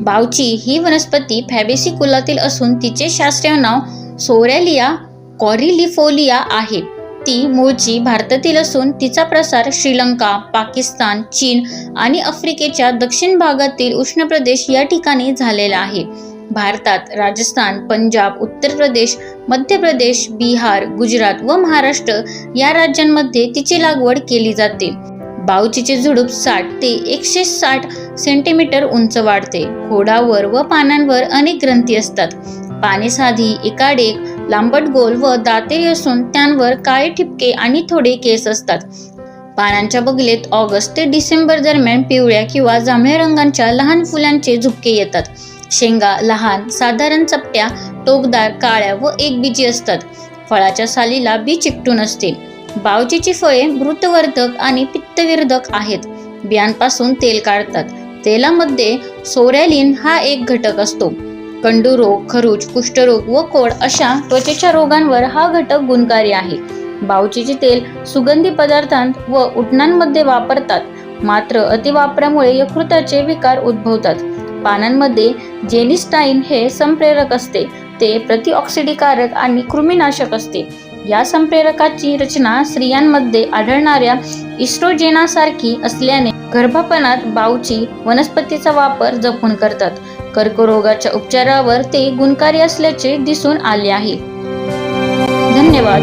बावची ही वनस्पती फॅबेसी कुलातील असून तिचे शास्त्रीय नाव सोरॅलिया कॉरिलिफोलिया आहे. ती मूळची भारतातील असून तिचा प्रसार श्रीलंका, पाकिस्तान, चीन आणि आफ्रिकेच्या दक्षिण भागातील उष्ण प्रदेश या ठिकाणी झालेला आहे. भारतात राजस्थान, पंजाब, उत्तर प्रदेश, मध्य प्रदेश, बिहार, गुजरात व महाराष्ट्र या राज्यांमध्ये तिची लागवड केली जाते. बावचीचे झुडूप 60 ते 160 सेंटीमीटर उंच वाढते. खोडावर व पानांवर अनेक ग्रंथी असतात. पाने साधी, एकाडेक, लांबट गोल व दातेरी असून त्यांवर काळे ठिपके आणि थोडे केस असतात. पानांच्या बगलेत ऑगस्ट ते डिसेंबर दरम्यान पिवळ्या किंवा जांभळ्या रंगाच्या लहान फुलांचे झुपके येतात. शेंगा लहान, साधारण चपट्या, टोकदार, काळ्या व एकबीजी असतात. फळाच्या सालीला बी चिकटून असते. बावचीची फळे मृतवर्धक आणि पित्तविरोधक आहेत. बियांपासून तेल काढतात. तेलामध्ये सोरॅलिन हा एक घटक असतो. कंडूरोग, खरूज, कुष्ठरोग व कोड अशा त्वचेच्या रोगांवर हा घटक गुणकारी आहे. बावचीचे तेल सुगंधी पदार्थांत व उटणांमध्ये वापरतात. मात्र अतिवापरामुळे यकृताचे विकार उद्भवतात. पानांमध्ये जेनिस्टाइन हे संप्रेरक असते. ते प्रतिऑक्सिडंटकारक आणि कृमीनाशक असते. या संप्रेरकाची रचना स्त्रियांमध्ये आढळणाऱ्या इस्ट्रोजेनासारखी असल्याने गर्भापणात बावची वनस्पतीचा वापर जपून करतात. कर्करोगाच्या उपचारावर ते गुणकारी असल्याचे दिसून आले आहे. धन्यवाद.